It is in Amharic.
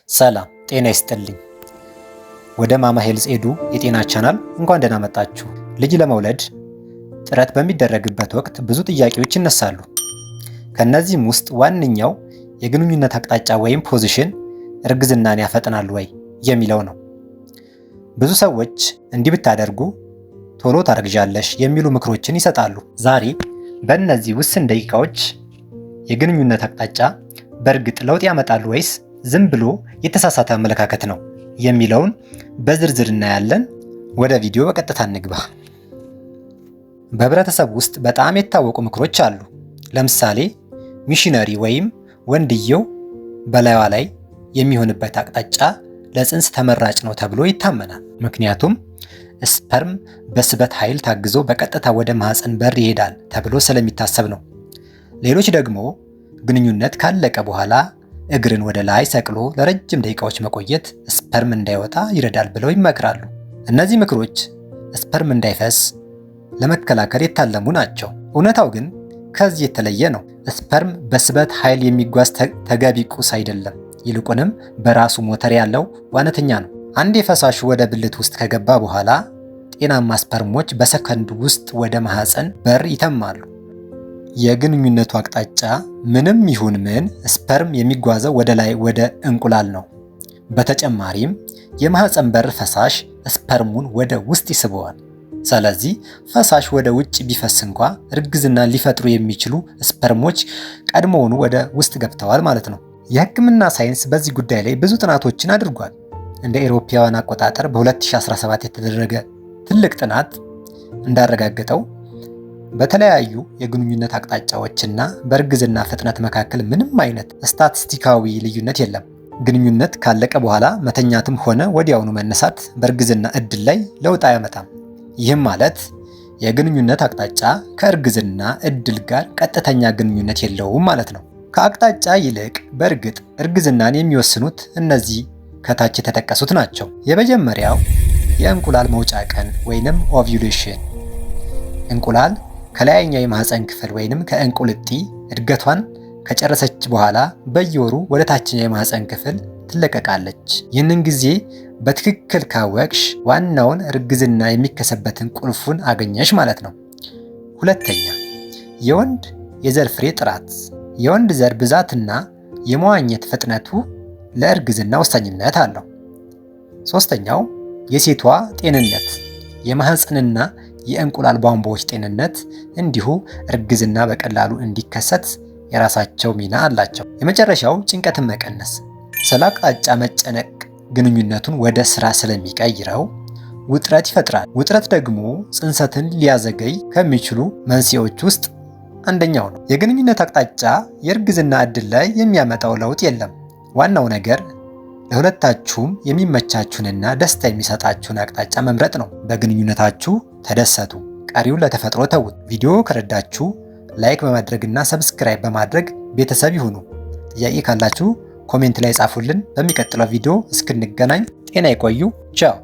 ሰላም ጤና ይስጥልኝ። ወደ ማማ ሄልዝ ኤዱ የጤና ቻናል እንኳን ደህና መጣችሁ። ልጅ ለመውለድ ጥረት በሚደረግበት ወቅት ብዙ ጥያቄዎች ይነሳሉ። ከነዚህም ውስጥ ዋነኛው የግንኙነት አቅጣጫ ወይም ፖዚሽን እርግዝናን ያፈጥናል ወይ የሚለው ነው። ብዙ ሰዎች እንዲህ ብታደርጉ ቶሎ ታረግዣለሽ የሚሉ ምክሮችን ይሰጣሉ። ዛሬ በእነዚህ ውስን ደቂቃዎች የግንኙነት አቅጣጫ በእርግጥ ለውጥ ያመጣል ወይስ ዝም ብሎ የተሳሳተ አመለካከት ነው የሚለውን በዝርዝር እናያለን። ወደ ቪዲዮ በቀጥታ እንግባ። በህብረተሰብ ውስጥ በጣም የታወቁ ምክሮች አሉ። ለምሳሌ ሚሽነሪ ወይም ወንድየው በላይዋ ላይ የሚሆንበት አቅጣጫ ለጽንስ ተመራጭ ነው ተብሎ ይታመናል። ምክንያቱም ስፐርም በስበት ኃይል ታግዞ በቀጥታ ወደ ማህፀን በር ይሄዳል ተብሎ ስለሚታሰብ ነው። ሌሎች ደግሞ ግንኙነት ካለቀ በኋላ እግርን ወደ ላይ ሰቅሎ ለረጅም ደቂቃዎች መቆየት ስፐርም እንዳይወጣ ይረዳል ብለው ይመክራሉ። እነዚህ ምክሮች ስፐርም እንዳይፈስ ለመከላከል የታለሙ ናቸው። እውነታው ግን ከዚህ የተለየ ነው። ስፐርም በስበት ኃይል የሚጓዝ ተገቢ ቁስ አይደለም። ይልቁንም በራሱ ሞተር ያለው ዋነተኛ ነው። አንድ የፈሳሹ ወደ ብልት ውስጥ ከገባ በኋላ ጤናማ ስፐርሞች በሰከንድ ውስጥ ወደ ማህፀን በር ይተማሉ። የግንኙነቱ አቅጣጫ ምንም ይሁን ምን ስፐርም የሚጓዘው ወደ ላይ ወደ እንቁላል ነው። በተጨማሪም የማህፀን በር ፈሳሽ ስፐርሙን ወደ ውስጥ ይስበዋል። ስለዚህ ፈሳሽ ወደ ውጭ ቢፈስ እንኳ እርግዝናን ሊፈጥሩ የሚችሉ ስፐርሞች ቀድሞውኑ ወደ ውስጥ ገብተዋል ማለት ነው። የሕክምና ሳይንስ በዚህ ጉዳይ ላይ ብዙ ጥናቶችን አድርጓል። እንደ አውሮፓውያን አቆጣጠር በ2017 የተደረገ ትልቅ ጥናት እንዳረጋገጠው በተለያዩ የግንኙነት አቅጣጫዎችና በእርግዝና ፍጥነት መካከል ምንም አይነት ስታቲስቲካዊ ልዩነት የለም። ግንኙነት ካለቀ በኋላ መተኛትም ሆነ ወዲያውኑ መነሳት በእርግዝና እድል ላይ ለውጥ አያመጣም። ይህም ማለት የግንኙነት አቅጣጫ ከእርግዝና እድል ጋር ቀጥተኛ ግንኙነት የለውም ማለት ነው። ከአቅጣጫ ይልቅ በእርግጥ እርግዝናን የሚወስኑት እነዚህ ከታች የተጠቀሱት ናቸው። የመጀመሪያው የእንቁላል መውጫ ቀን ወይንም ኦቪዩሌሽን። እንቁላል ከላይኛው የማህፀን ክፍል ወይንም ከእንቁልጢ እድገቷን ከጨረሰች በኋላ በየወሩ ወደ ታችኛው የማህፀን ክፍል ትለቀቃለች። ይህንን ጊዜ በትክክል ካወቅሽ ዋናውን እርግዝና የሚከሰበትን ቁልፉን አገኘሽ ማለት ነው። ሁለተኛ የወንድ የዘር ፍሬ ጥራት። የወንድ ዘር ብዛትና የመዋኘት ፍጥነቱ ለእርግዝና ወሳኝነት አለው። ሶስተኛው የሴቷ ጤንነት። የማህፀንና የእንቁላል ቧንቧዎች ጤንነት እንዲሁ እርግዝና በቀላሉ እንዲከሰት የራሳቸው ሚና አላቸው። የመጨረሻው ጭንቀትን መቀነስ። ስለ አቅጣጫ መጨነቅ ግንኙነቱን ወደ ስራ ስለሚቀይረው ውጥረት ይፈጥራል። ውጥረት ደግሞ ጽንሰትን ሊያዘገይ ከሚችሉ መንስኤዎች ውስጥ አንደኛው ነው። የግንኙነት አቅጣጫ የእርግዝና እድል ላይ የሚያመጣው ለውጥ የለም። ዋናው ነገር ለሁለታችሁም የሚመቻችሁንና ደስታ የሚሰጣችሁን አቅጣጫ መምረጥ ነው። በግንኙነታችሁ ተደሰቱ፣ ቀሪውን ለተፈጥሮ ተዉት። ቪዲዮ ከረዳችሁ ላይክ በማድረግና ሰብስክራይብ በማድረግ ቤተሰብ ይሁኑ። ጥያቄ ካላችሁ ኮሜንት ላይ ጻፉልን። በሚቀጥለው ቪዲዮ እስክንገናኝ ጤና ይቆዩ። ቻው።